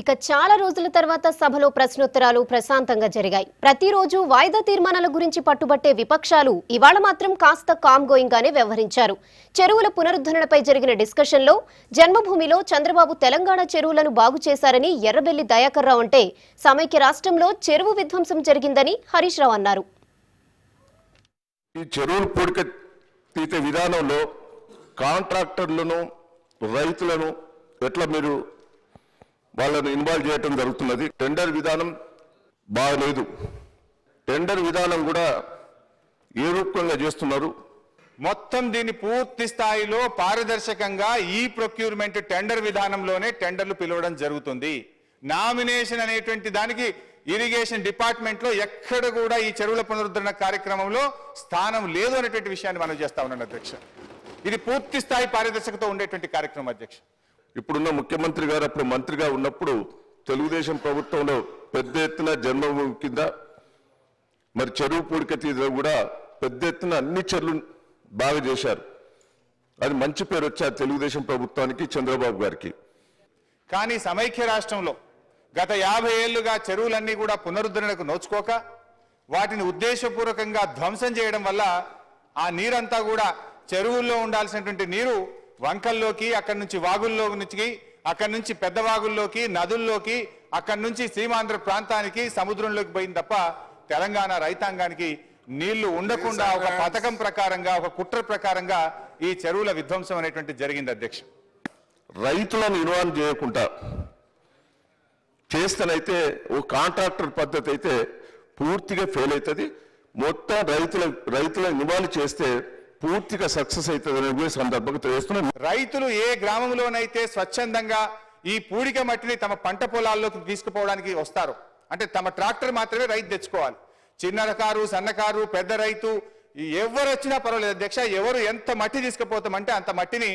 ఇక చాలా రోజుల తర్వాత సభలో ప్రశ్నోత్తరాలు ప్రశాంతంగా జరిగాయి. ప్రతిరోజు వాయిదా తీర్మానాల గురించి పట్టుబట్టే విపక్షాలు ఇవాళ మాత్రం కాస్త కామ్ గోయింగ్ గానే వ్యవహరించారు. చెరువుల పునరుద్ధరణపై జరిగిన డిస్కషన్లో జన్మభూమిలో చంద్రబాబు తెలంగాణ చెరువులను బాగు చేశారని ఎర్రబెల్లి దయాకర్ రావు అంటే సమైక్య రాష్ట్రంలో చెరువు విధ్వంసం జరిగిందని హరీష్ రావు అన్నారు. ఈ చెరువుల పూడిక తీసే విధానంలో కాంట్రాక్టర్లను రైతులను ఎట్లా మీరు వాళ్ళను ఇన్వాల్వ్ చేయడం జరుగుతున్నది. టెండర్ విధానం బాగలేదు. టెండర్ విధానం కూడా ఏ రూపంగా చేస్తున్నారు. మొత్తం దీన్ని పూర్తి స్థాయిలో పారదర్శకంగా ఈ ప్రొక్యూర్మెంట్ టెండర్ విధానంలోనే టెండర్లు పిలవడం జరుగుతుంది. నామినేషన్ అనేటువంటి దానికి ఇరిగేషన్ డిపార్ట్మెంట్లో ఎక్కడ కూడా ఈ చెరువుల పునరుద్ధరణ కార్యక్రమంలో స్థానం లేదు అనేటువంటి విషయాన్ని మనం చేస్తా ఉన్నాం అధ్యక్ష. ఇది పూర్తి స్థాయి పారదర్శకత ఉండేటువంటి కార్యక్రమం అధ్యక్ష. ఇప్పుడున్న ముఖ్యమంత్రి గారు అప్పుడు మంత్రిగా ఉన్నప్పుడు తెలుగుదేశం ప్రభుత్వంలో పెద్ద ఎత్తున జన్మభూమి కింద మరి చెరువు పూడిక తీయడం కూడా పెద్ద ఎత్తున అన్ని చెరువులు బాగా చేశారు. అది మంచి పేరు వచ్చారు తెలుగుదేశం ప్రభుత్వానికి, చంద్రబాబు గారికి. కానీ సమైక్య రాష్ట్రంలో గత 50 ఏళ్లుగా చెరువులన్నీ కూడా పునరుద్ధరణకు నోచుకోక వాటిని ఉద్దేశపూర్వకంగా ధ్వంసం చేయడం వల్ల ఆ నీరంతా కూడా చెరువుల్లో ఉండాల్సినటువంటి నీరు వంకల్లోకి, అక్కడి నుంచి వాగుల్లో నుంచి, అక్కడి నుంచి పెద్ద వాగుల్లోకి, నదుల్లోకి, అక్కడి నుంచి సీమాంధ్ర ప్రాంతానికి, సముద్రంలోకి పోయింది తప్ప తెలంగాణ రైతాంగానికి నీళ్లు ఉండకుండా ఒక పథకం ప్రకారంగా, ఒక కుట్ర ప్రకారంగా ఈ చెరువుల విధ్వంసం అనేటువంటి జరిగింది అధ్యక్ష. రైతులను ఇన్వాల్వ్ చేయకుండా చేస్తేనైతే ఓ కాంట్రాక్టర్ పద్ధతి అయితే పూర్తిగా ఫెయిల్ అవుతుంది. మొత్తం రైతులను ఇన్వాల్వ్ చేస్తే పూర్తిగా సక్సెస్ అవుతుంది సందర్భంగా తెలియజేస్తున్నాం. రైతులు ఏ గ్రామంలోనైతే స్వచ్ఛందంగా ఈ పూడిక మట్టిని తమ పంట పొలాల్లోకి తీసుకుపోవడానికి వస్తారు, అంటే తమ ట్రాక్టర్ మాత్రమే రైతు తెచ్చుకోవాలి. చిన్నకారు, సన్నకారు, పెద్ద రైతు ఎవరు వచ్చినా పర్వాలేదు అధ్యక్ష. ఎవరు ఎంత మట్టి తీసుకుపోతామంటే అంత మట్టిని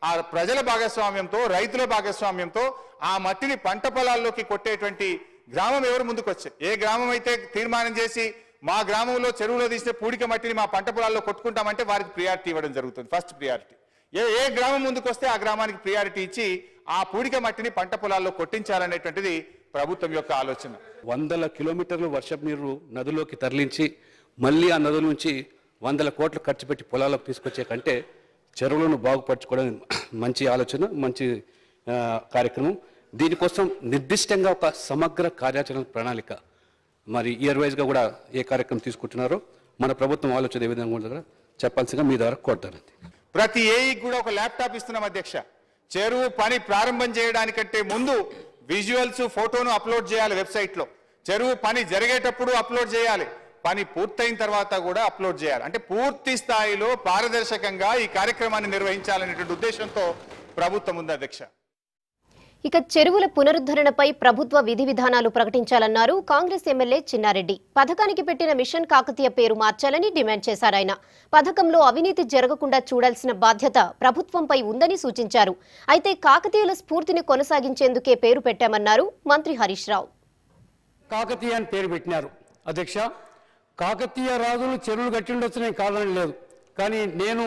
ఆ ప్రజల భాగస్వామ్యంతో, రైతుల భాగస్వామ్యంతో ఆ మట్టిని పంట పొలాల్లోకి కొట్టేటువంటి గ్రామం ఎవరు ముందుకు వచ్చారు. ఏ గ్రామం అయితే తీర్మానం చేసి మా గ్రామంలో చెరువులో తీసిన పూడిక మట్టిని మా పంట పొలాల్లో కొట్టుకుంటామంటే వారికి ప్రియారిటీ ఇవ్వడం జరుగుతుంది. First priority. ఏ గ్రామం ముందుకు వస్తే ఆ గ్రామానికి ప్రియారిటీ ఇచ్చి ఆ పూడిక మట్టిని పంట పొలాల్లో కొట్టించాలనేటువంటిది ప్రభుత్వం యొక్క ఆలోచన. 100 కిలోమీటర్లు వర్షపు నీరు నదిలోకి తరలించి మళ్ళీ ఆ నదుల నుంచి 100 కోట్లు ఖర్చు పెట్టి పొలాలకు తీసుకొచ్చే కంటే చెరువులను బాగుపరచుకోవడం మంచి ఆలోచన, మంచి కార్యక్రమం. దీనికోసం నిర్దిష్టంగా ఒక సమగ్ర కార్యాచరణ ప్రణాళిక మరి ఇయర్ వైజ్గా కూడా ఏ కార్యక్రమం తీసుకుంటున్నారో మన ప్రభుత్వం ఆలోచన ఏ విధంగా కూడా చెప్పాల్సిందిగా మీ ద్వారా కోరుతాను. ప్రతి ఏఈకి కూడా ఒక ల్యాప్టాప్ ఇస్తున్నాం అధ్యక్ష. చెరువు పని ప్రారంభం చేయడానికంటే ముందు విజువల్స్, ఫోటోను అప్లోడ్ చేయాలి వెబ్సైట్లో. చెరువు పని జరిగేటప్పుడు అప్లోడ్ చేయాలి, పని పూర్తయిన తర్వాత కూడా అప్లోడ్ చేయాలి. అంటే పూర్తి స్థాయిలో పారదర్శకంగా ఈ కార్యక్రమాన్ని నిర్వహించాలనేటువంటి ఉద్దేశంతో ప్రభుత్వం ఉంది అధ్యక్ష. ఇక చెరువుల పునరుద్ధరణపై ప్రభుత్వ విధి విధానాలు ప్రకటించాలన్నారు కాంగ్రెస్ ఎమ్మెల్యే చిన్నారెడ్డి. పథకానికి పెట్టిన మిషన్ కాకతీయ పేరు మార్చాలని డిమాండ్ చేశారాయన. పథకంలో అవినీతి జరగకుండా చూడాల్సిన బాధ్యత ప్రభుత్వంపై ఉందని సూచించారు. అయితే కాకతీయుల స్ఫూర్తిని కొనసాగించేందుకే పేరు పెట్టామన్నారు మంత్రి హరీష్ రావు. కాకతీయ అని పేరు పెట్టినారు అధ్యక్ష. కాకతీయ రాజులు చెరువులు కట్టిండొచ్చునే కాదని లేదు, కానీ నేను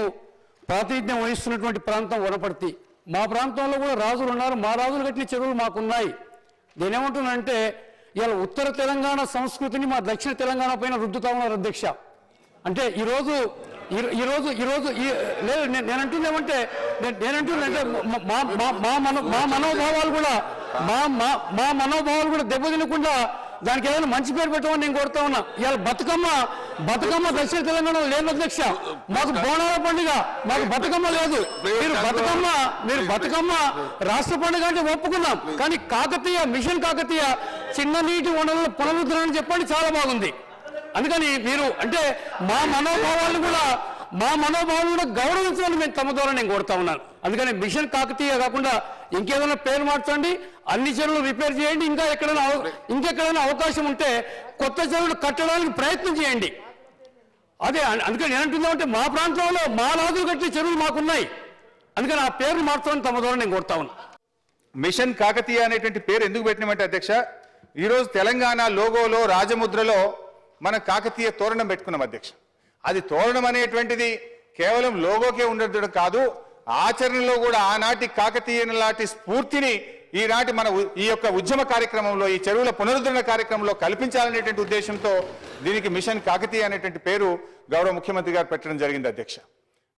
ప్రాతినిధ్యం వహిస్తున్నటువంటి ప్రాంతం వనపర్తి. మా ప్రాంతంలో కూడా రాజులు ఉన్నారు, మా రాజులు కట్టిన చెరువులు మాకున్నాయి. నేనేమంటున్నానంటే ఇలా ఉత్తర తెలంగాణ సంస్కృతిని మా దక్షిణ తెలంగాణ పైన రుద్దుతా ఉన్నారు అధ్యక్ష. అంటే ఈరోజు లేదు నేనంటుందేమంటే మా మనోభావాలు కూడా దెబ్బతినకుండా దానికి ఏదైనా మంచి పేరు పెట్టమని నేను కోరుతా ఉన్నా. ఇవాళ బతుకమ్మ దక్షిణ తెలంగాణలో లేదు అధ్యక్ష. మాకు బోనాల పండుగ, మాకు బతుకమ్మ లేదు. మీరు బతుకమ్మ రాష్ట్ర పండుగ అంటే ఒప్పుకున్నాం, కానీ కాకతీయ మిషన్ కాకతీయ చిన్న నీటి వనరుల పునరుద్ధరణ చెప్పండి, చాలా బాగుంది. అందుకని మీరు అంటే మా మనోభావాలను కూడా గౌరవించాలని మేము తమ ద్వారా నేను కోరుతా ఉన్నాను. అందుకని మిషన్ కాకతీయ కాకుండా ఇంకేదైనా పేరు మార్చండి, అన్ని చెరువులు రిపేర్ చేయండి, ఇంకెక్కడైనా అవకాశం ఉంటే కొత్త చెరువులు కట్టడానికి ప్రయత్నం చేయండి. అదే అందుకని నేనంటుందామంటే మా ప్రాంతంలో మా రాజులు కట్టిన చెరువులు మాకున్నాయి, అందుకని ఆ పేరు మార్చమని తమ ద్వారా నేను కోరుతా ఉన్నాను. మిషన్ కాకతీయ అనేటువంటి పేరు ఎందుకు పెట్టినామంటే అధ్యక్ష, ఈరోజు తెలంగాణ లోగోలో రాజముద్రలో మనం కాకతీయ తోరణం పెట్టుకున్నాం అధ్యక్ష. అది తోరణం అనేటువంటిది కేవలం లోగోకే ఉండడం కాదు, ఆచరణలో కూడా ఆనాటి కాకతీయ లాంటి స్ఫూర్తిని ఈనాటి మన ఈ యొక్క ఉద్యమ కార్యక్రమంలో, ఈ చెరువుల పునరుద్ధరణ కార్యక్రమంలో కల్పించాలనేటువంటి ఉద్దేశంతో దీనికి మిషన్ కాకతీయ అనేటువంటి పేరు గౌరవ ముఖ్యమంత్రి గారు పెట్టడం జరిగింది అధ్యక్ష.